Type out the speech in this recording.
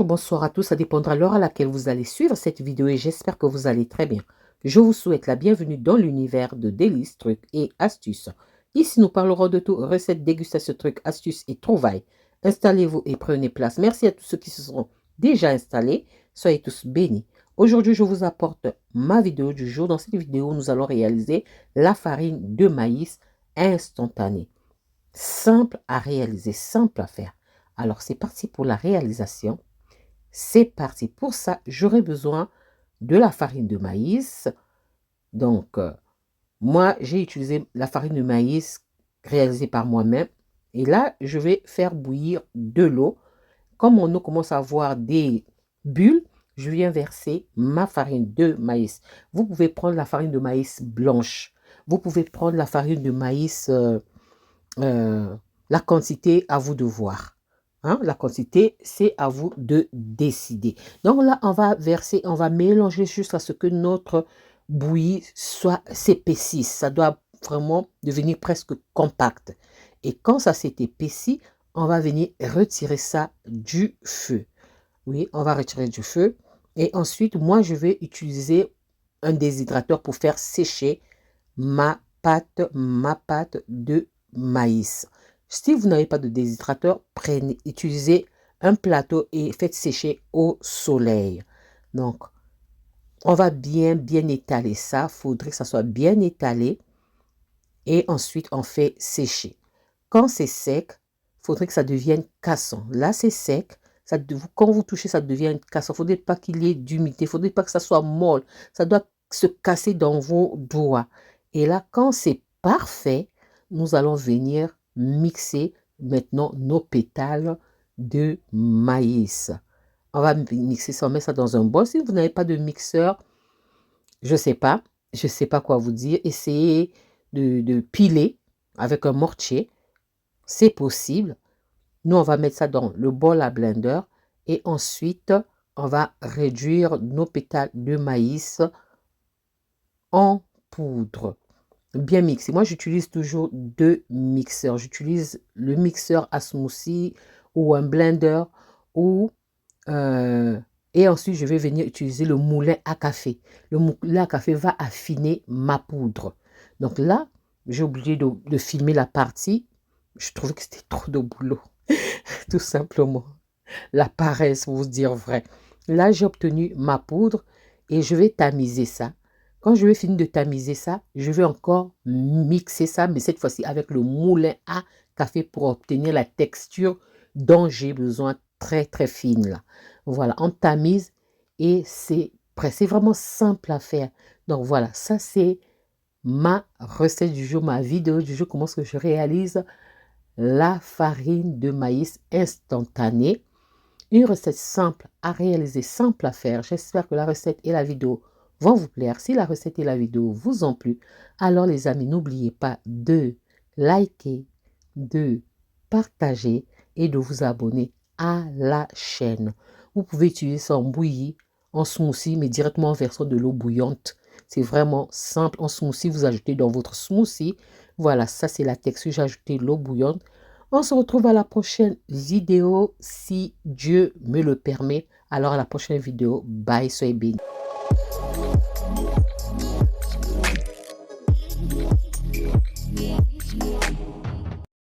bonsoir à tous, ça dépendra de l'heure à laquelle vous allez suivre cette vidéo et j'espère que vous allez très bien. Je vous souhaite la bienvenue dans l'univers de délices, trucs et astuces. Ici, nous parlerons de tout, recettes, dégustations, trucs, astuces et trouvailles. Installez-vous et prenez place. Merci à tous ceux qui se sont déjà installés. Soyez tous bénis. Aujourd'hui, je vous apporte ma vidéo du jour. Dans cette vidéo, nous allons réaliser la farine de maïs instantanée. Simple à réaliser, simple à faire. Alors, c'est parti pour la réalisation. C'est parti. Pour ça, j'aurai besoin de la farine de maïs. Donc, moi, j'ai utilisé la farine de maïs réalisée par moi-même. Et là, je vais faire bouillir de l'eau. Comme mon eau commence à avoir des bulles, je viens verser ma farine de maïs. Vous pouvez prendre la farine de maïs blanche. Vous pouvez prendre la farine de maïs, la quantité à vous de voir. Hein, la quantité, c'est à vous de décider. Donc là, on va verser, on va mélanger jusqu'à ce que notre bouillie s'épaississe. Ça doit vraiment devenir presque compact. Et quand ça s'est épaissi, on va venir retirer ça du feu. Oui, on va retirer du feu. Et ensuite, moi, je vais utiliser un déshydrateur pour faire sécher ma pâte de maïs. Si vous n'avez pas de déshydrateur, utilisez un plateau et faites sécher au soleil. Donc, on va bien étaler ça. Il faudrait que ça soit bien étalé. Et ensuite, on fait sécher. Quand c'est sec, il faudrait que ça devienne cassant. Là, c'est sec. Quand vous touchez, ça devient cassant. Il ne faudrait pas qu'il y ait d'humidité. Il ne faudrait pas que ça soit molle. Ça doit se casser dans vos doigts. Et là, quand c'est parfait, nous allons venir mixer maintenant nos pétales de maïs. On va mixer ça, on met ça dans un bol. Si vous n'avez pas de mixeur, je ne sais pas quoi vous dire. Essayez de piler avec un mortier. C'est possible. Nous, on va mettre ça dans le bol à blender et ensuite, on va réduire nos pétales de maïs en poudre. Bien mixé. Moi, j'utilise toujours deux mixeurs. J'utilise le mixeur à smoothie ou un blender et ensuite, je vais venir utiliser le moulin à café. Le moulin à café va affiner ma poudre. Donc là, j'ai oublié de filmer la partie. Je trouvais que c'était trop de boulot. Tout simplement. La paresse, pour vous dire vrai. Là, j'ai obtenu ma poudre et je vais tamiser ça. Quand je vais finir de tamiser ça, je vais encore mixer ça, mais cette fois-ci avec le moulin à café pour obtenir la texture dont j'ai besoin très fine là. Voilà, on tamise et c'est prêt. C'est vraiment simple à faire. Donc voilà, ça c'est ma recette du jour, ma vidéo du jour, comment est-ce que je réalise la farine de maïs instantanée. Une recette simple à réaliser, simple à faire. J'espère que la recette et la vidéo vont vous plaire. Si la recette et la vidéo vous ont plu, alors les amis, n'oubliez pas de liker, de partager et de vous abonner à la chaîne. Vous pouvez utiliser ça en bouillie, en smoothie, mais directement en version de l'eau bouillante. C'est vraiment simple. En smoothie, vous ajoutez dans votre smoothie. Voilà, ça c'est la texture. J'ai ajouté l'eau bouillante. On se retrouve à la prochaine vidéo si Dieu me le permet. Alors à la prochaine vidéo. Bye, soyez bénis.